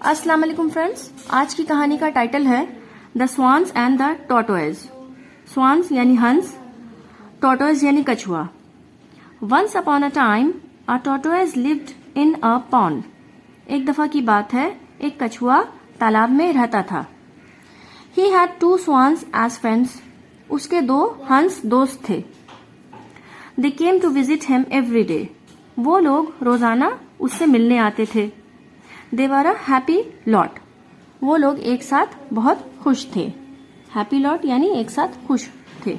अस्सलाम वालेकुम फ्रेंड्स, आज की कहानी का टाइटल है the swans and the tortoise. Swans यानी हंस, टॉर्टोइज यानी कछुआ। Once upon a time a tortoise lived in a pond. एक दफा की बात है, एक कछुआ तालाब में रहता था। He had two swans as friends. उसके दो हंस दोस्त थे। They came to visit him every day. वो लोग रोजाना उससे मिलने आते थे। They were a happy lot. वो लोग एक साथ बहुत खुश थे। हैप्पी लॉट यानी एक साथ खुश थे।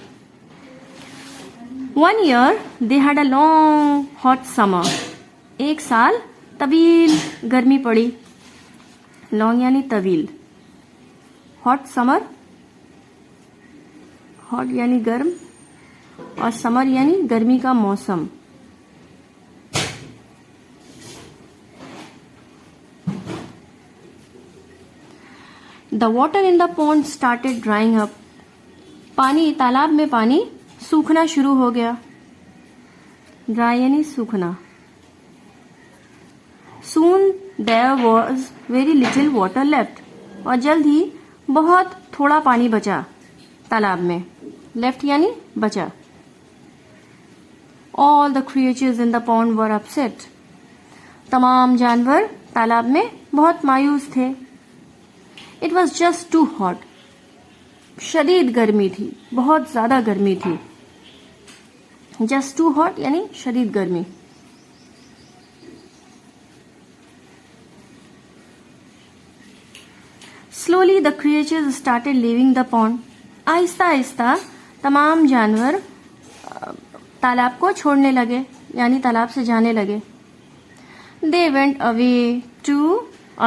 One year they had a long hot summer. एक साल तवील गर्मी पड़ी। लॉन्ग यानी तवील, हॉट समर, हॉट यानी गर्म और समर यानी गर्मी का मौसम। The water in the pond started drying up. तालाब में पानी सूखना शुरू हो गया। ड्राई यानी सूखना। Soon there was very little water left. और जल्द ही बहुत थोड़ा पानी बचा तालाब में। Left यानी बचा। All the creatures in the pond were upset. तमाम जानवर तालाब में बहुत मायूस थे। It was just too hot. शदीद गर्मी थी, बहुत ज्यादा गर्मी थी। Just too hot यानी शदीद गर्मी। Slowly the creatures started leaving the pond. Aahista Aahista तमाम जानवर तालाब को छोड़ने लगे, यानी तालाब से जाने लगे। They went away to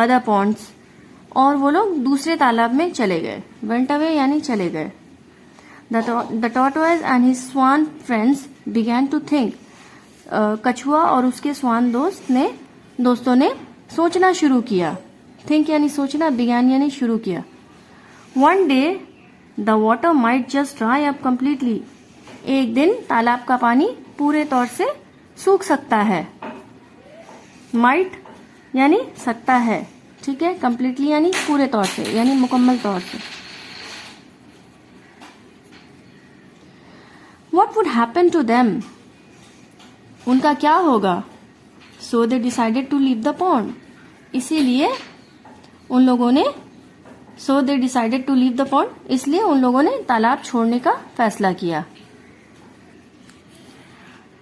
other ponds. और वो लोग दूसरे तालाब में चले गए। वेंट अवे यानी चले गए। The tortoise and his swan friends began to think. कछुआ और उसके स्वान दोस्तों ने सोचना शुरू किया। थिंक यानी सोचना, बिगैन यानी शुरू किया। One day the water might just dry up completely. एक दिन तालाब का पानी पूरे तौर से सूख सकता है। माइट यानी सकता है, ठीक है। कंप्लीटली यानी पूरे तौर से, यानी मुकम्मल तौर से। What would happen to them? उनका क्या होगा? So they decided to leave the pond. इसीलिए उन लोगों ने इसलिए उन लोगों ने तालाब छोड़ने का फैसला किया।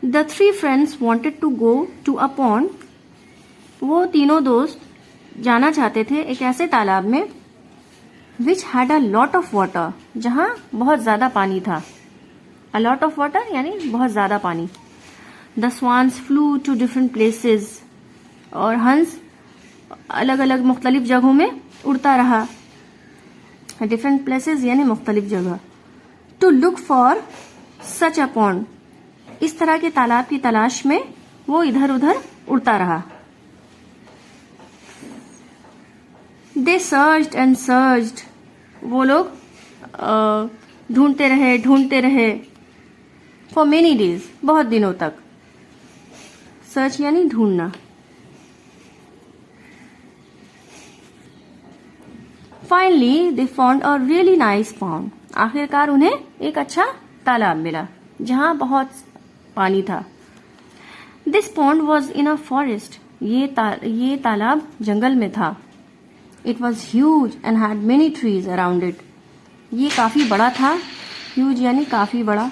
The three friends wanted to go to a pond. वो तीनों दोस्त जाना चाहते थे एक ऐसे तालाब में which had a lot of water, जहां बहुत ज्यादा पानी था। अ लॉट ऑफ वाटर यानी बहुत ज्यादा पानी। The swans flew to different places. और हंस अलग अलग मुख्तलिफ जगहों में उड़ता रहा। डिफरेंट प्लेसेस यानी मुख्तलिफ जगह। To look for such a pond. इस तरह के तालाब की तलाश में वो इधर उधर उड़ता रहा। They searched and searched. वो लोग ढूंढते रहे for many days, बहुत दिनों तक। सर्च यानी ढूंढना। Finally they found a really nice pond. आखिरकार उन्हें एक अच्छा तालाब मिला जहां बहुत पानी था। This pond was in a forest. ये तालाब जंगल में था। It was huge and had many trees around it. ये काफी बड़ा था। Huge यानी काफी बड़ा।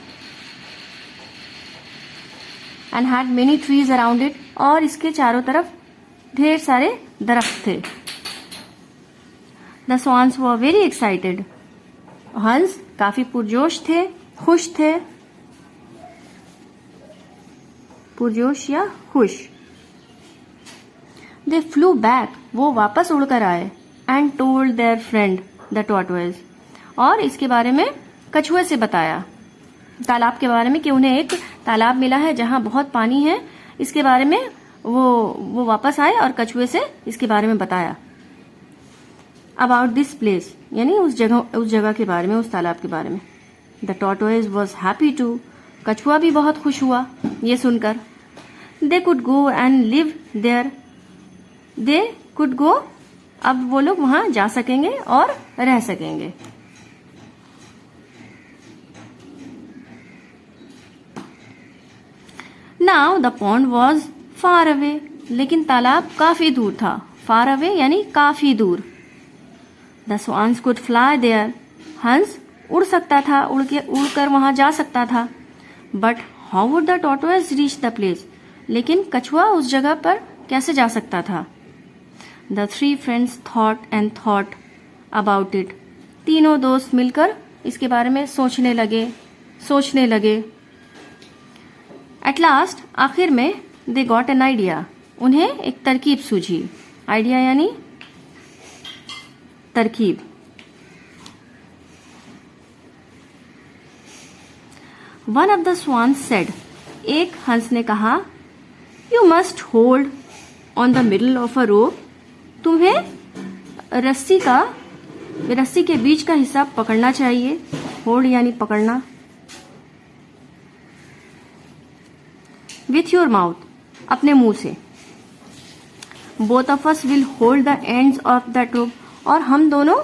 And had many trees around it. और इसके चारों तरफ ढेर सारे दरख्त थे। The swans were very excited. हंस काफी पुरजोश थे, खुश थे। पुरजोश या खुश। They flew back. वो वापस उड़कर आए। And told their friend the tortoise. और इसके बारे में कछुए से बताया, तालाब के बारे में, कि उन्हें एक तालाब मिला है जहां बहुत पानी है। इसके बारे में वो वापस आए और कछुए से इसके बारे में बताया। About this place यानी उस जगह के बारे में, उस तालाब के बारे में। The tortoise was happy too. कछुआ भी बहुत खुश हुआ ये सुनकर। They could go and live there. They could go अब वो लोग वहां जा सकेंगे और रह सकेंगे। Now the pond was far away, लेकिन तालाब काफी दूर था। फार अवे यानी काफी दूर। The swans could fly there, हंस उड़ सकता था, उड़कर वहां जा सकता था। But how would the tortoise reach the place, लेकिन कछुआ उस जगह पर कैसे जा सकता था। The three friends thought and thought about it, तीनों दोस्त मिलकर इसके बारे में सोचने लगे। एट लास्ट, आखिर में, दे गॉट एन आइडिया, उन्हें एक तरकीब सूझी। आइडिया यानी तरकीब। One of the swans said, एक हंस ने कहा, you must hold on the middle of a rope, तुम्हें रस्सी के बीच का हिस्सा पकड़ना चाहिए। होल्ड यानी पकड़ना। विथ योर माउथ, अपने मुंह से। Both of us will hold the ends of that rope, और हम दोनों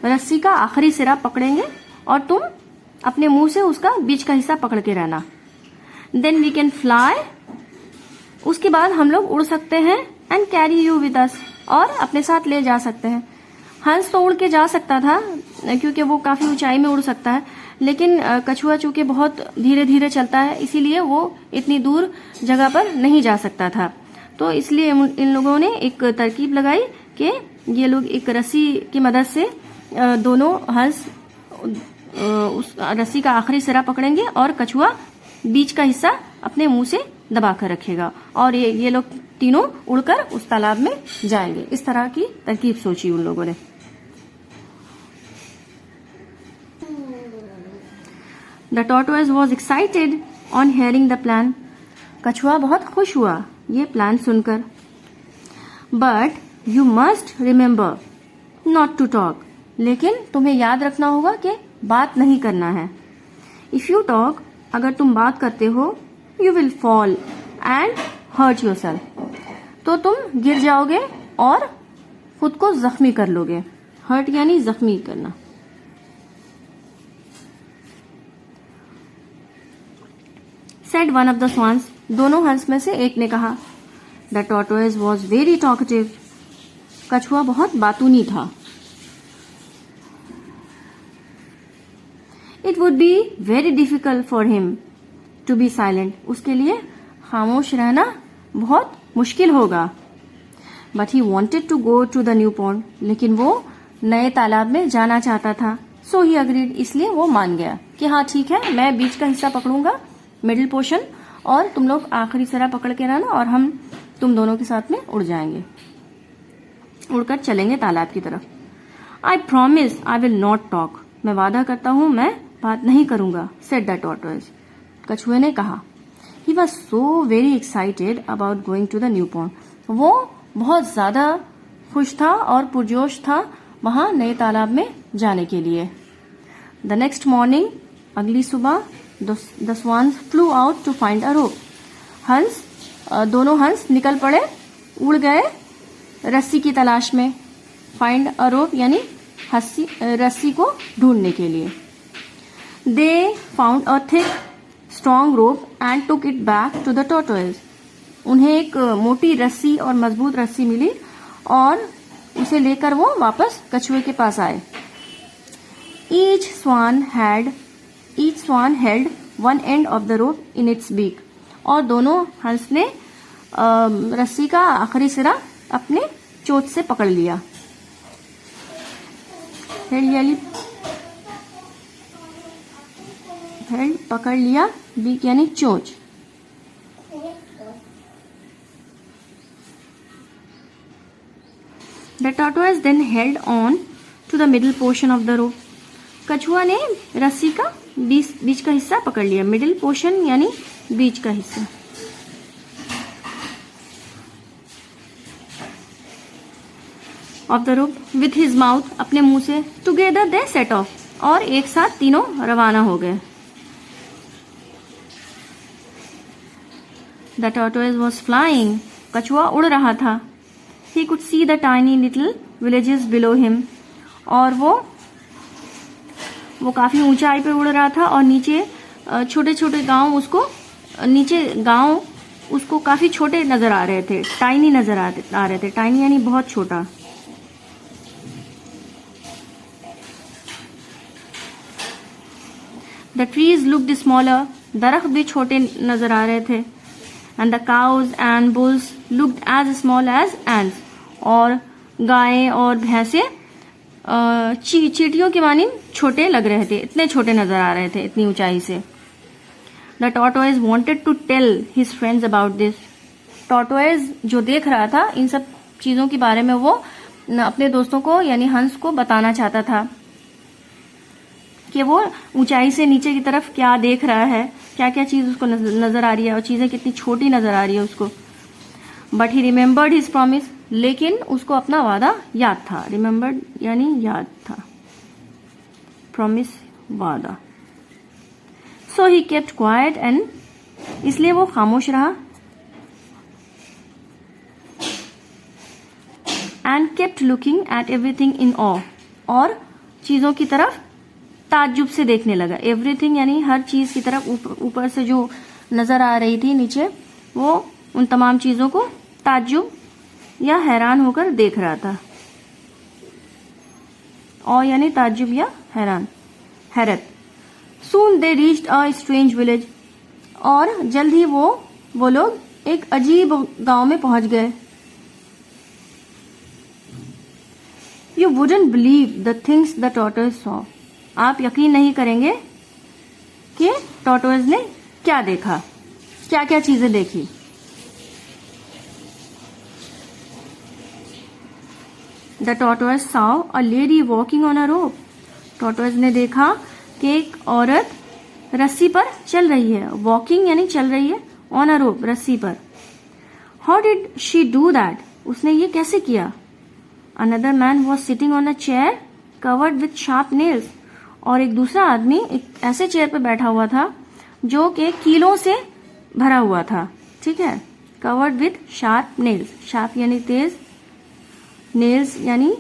रस्सी का आखिरी सिरा पकड़ेंगे और तुम अपने मुंह से उसका बीच का हिस्सा पकड़ के रहना। देन वी कैन फ्लाई, उसके बाद हम लोग उड़ सकते हैं। And carry you with us, और अपने साथ ले जा सकते हैं। हंस तो उड़ के जा सकता था क्योंकि वो काफी ऊंचाई में उड़ सकता है, लेकिन कछुआ चूंकि बहुत धीरे धीरे चलता है, इसीलिए वो इतनी दूर जगह पर नहीं जा सकता था। तो इसलिए इन लोगों ने एक तरकीब लगाई कि ये लोग एक रस्सी की मदद से दोनों हंस उस रस्सी का आखिरी सिरा पकड़ेंगे और कछुआ बीच का हिस्सा अपने मुंह से दबाकर रखेगा, और ये लोग तीनों उड़कर उस तालाब में जाएंगे। इस तरह की तरकीब सोची उन लोगों ने। The tortoise was excited on hearing the plan, कछुआ बहुत खुश हुआ ये प्लान सुनकर। But you must remember not to talk, लेकिन तुम्हें याद रखना होगा कि बात नहीं करना है। इफ यू टॉक, अगर तुम बात करते हो, you will fall and hurt yourself, तो तुम गिर जाओगे और खुद को जख्मी कर लोगे। हर्ट यानी जख्मी करना। Said one of the swans, दोनों हंस में से एक ने कहा। The tortoise was very talkative, कछुआ बहुत बातूनी था। It would be very difficult for him to be silent, उसके लिए खामोश रहना बहुत मुश्किल होगा। But he wanted to go to the new pond, लेकिन वो नए तालाब में जाना चाहता था। सो ही अग्रीड, इसलिए वो मान गया कि हाँ ठीक है, मैं बीच का हिस्सा पकड़ूंगा, मिडिल पोर्शन, और तुम लोग आखिरी सिरा पकड़ के रहना, और हम तुम दोनों के साथ में उड़ जाएंगे, उड़कर चलेंगे तालाब की तरफ। I promise I will not talk, मैं वादा करता हूं मैं बात नहीं करूंगा। सेड द टॉर्टोइज, कछुए ने कहा। He was so very excited about going to the new pond, वो बहुत ज्यादा खुश था और पुरजोश था वहां नए तालाब में जाने के लिए। द नेक्स्ट मॉर्निंग, अगली सुबह, the swans flew out to find a rope, दोनों हंस निकल पड़े, उड़ गए रस्सी की तलाश में। फाइंड अ रोप यानी रस्सी को ढूंढने के लिए। They found a thick strong rope and took it back to the tortoise, उन्हें एक मोटी रस्सी और मजबूत रस्सी मिली और उसे लेकर वो वापस कछुए के पास आए। Each swan held one end of the rope in its beak, और दोनों हंस ने रस्सी का आखिरी सिरा अपने चोंच से पकड़ लिया। हेल्ड पकड़ लिया, बीक यानी चोंच। The tortoise then held on to the middle portion of the rope. कछुआ ने रस्सी का बीच का हिस्सा पकड़ लिया। मिडिल पोर्शन यानी बीच का हिस्सा। Of the rope with his mouth, अपने मुंह से। टुगेदर दे सेट ऑफ, और एक साथ तीनों रवाना हो गए। द टॉर्टोइज वॉज फ्लाइंग, कछुआ उड़ रहा था। He could see the tiny little villages below him. और वो काफी ऊंचाई पे उड़ रहा था और नीचे छोटे छोटे गांव उसको काफी छोटे नजर आ रहे थे, टाइनी नजर आ रहे थे। टाइनी यानी बहुत छोटा। The trees looked smaller. दरख्त भी छोटे नजर आ रहे थे। And the cows and bulls looked as small as ants. और गायें और भैंसे चींटियों की मानी छोटे लग रहे थे, इतने छोटे नजर आ रहे थे इतनी ऊंचाई से। The tortoise wanted to tell his friends about this. Tortoise जो देख रहा था इन सब चीजों के बारे में, वो अपने दोस्तों को यानी हंस को बताना चाहता था कि वो ऊंचाई से नीचे की तरफ क्या देख रहा है, क्या क्या चीज उसको नजर आ रही है और चीजें कितनी छोटी नजर आ रही है उसको। But he remembered his promise, लेकिन उसको अपना वादा याद था। रिमेम्बर्ड यानी याद था, प्रॉमिस वादा। So he kept quiet and, इसलिए वो खामोश रहा। And kept looking at everything in awe, और चीजों की तरफ ताज्जुब से देखने लगा। एवरीथिंग यानी हर चीज की तरफ ऊपर से जो नजर आ रही थी नीचे, वो उन तमाम चीजों को ताज्जुब या हैरान होकर देख रहा था। और यानी ताज्जुब या हैरत। Soon they reached a strange village. और जल्द ही वो लोग एक अजीब गांव में पहुंच गए। You wouldn't believe the things the tortoise saw. आप यकीन नहीं करेंगे कि टॉर्टोइज ने क्या देखा, क्या क्या चीजें देखी। The tortoise saw a lady walking on a rope. Tortoise ने देखा कि एक औरत रस्सी पर चल रही है। वॉकिंग यानी चल रही है, ऑन अ रोप रस्सी पर। How did she do that, उसने ये कैसे किया। Another man was sitting on a chair covered with sharp nails, और एक दूसरा आदमी एक ऐसे चेयर पर बैठा हुआ था जो कि कीलों से भरा हुआ था। ठीक है, covered with sharp nails, sharp यानी तेज, नेल्स यानी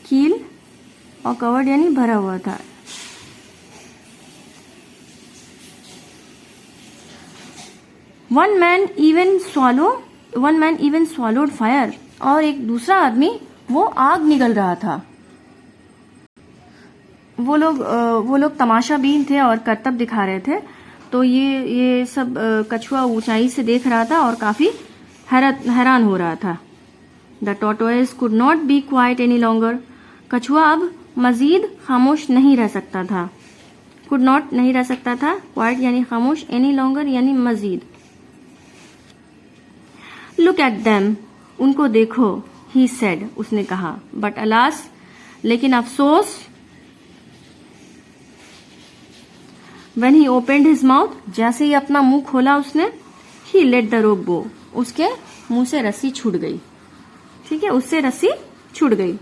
कील, और कवर्ड यानी भरा हुआ था। One man even swallowed fire, और एक दूसरा आदमी वो आग निगल रहा था। वो लोग तमाशाबीन थे और करतब दिखा रहे थे। तो ये सब कछुआ ऊंचाई से देख रहा था और काफी हैरान हो रहा था। The tortoise could not be quite any longer, कछुआ अब मजीद खामोश नहीं रह सकता था। कुड नॉट नहीं रह सकता था, क्वाइट यानी खामोश, एनी लॉन्गर यानी मजीद। लुक एट देम, उनको देखो, ही सेड, उसने कहा। बट अलास, लेकिन अफसोस, When he opened his mouth, जैसे ही अपना मुंह खोला उसने, he let the rope go, उसके मुंह से रस्सी छूट गई। ठीक है, उससे रस्सी छूट गई।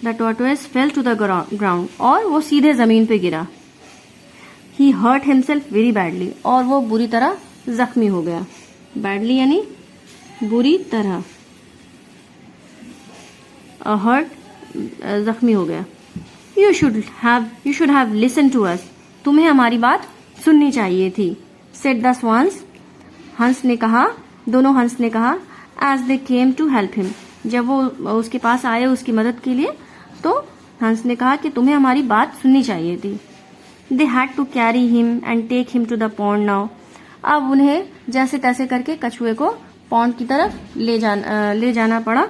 The tortoise fell to the ground, और वो सीधे जमीन पे गिरा। He hurt himself very badly, और वो बुरी तरह जख्मी हो गया। Badly यानी बुरी तरह, हर्ट जख्मी हो गया। You should have listened to us, तुम्हें हमारी बात सुननी चाहिए थी। Said the swans, हंस ने कहा, दोनों हंस ने कहा। As they came to help him, जब वो उसके पास आए उसकी मदद के लिए, तो हंस ने कहा कि तुम्हें हमारी बात सुननी चाहिए थी। They had to carry him and take him to the pond now, अब उन्हें जैसे तैसे करके कछुए को पॉन्ड की तरफ ले जाना पड़ा।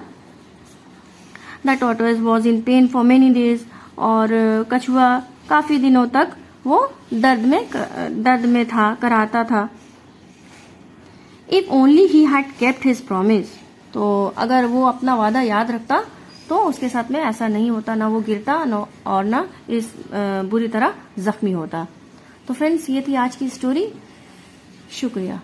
The tortoise was in pain for many days, और कछुआ काफी दिनों तक वो दर्द में था, कराता था। If only he had kept his promise, तो अगर वो अपना वादा याद रखता तो उसके साथ में ऐसा नहीं होता, ना वो गिरता और ना इस बुरी तरह जख्मी होता। तो फ्रेंड्स, ये थी आज की स्टोरी। शुक्रिया।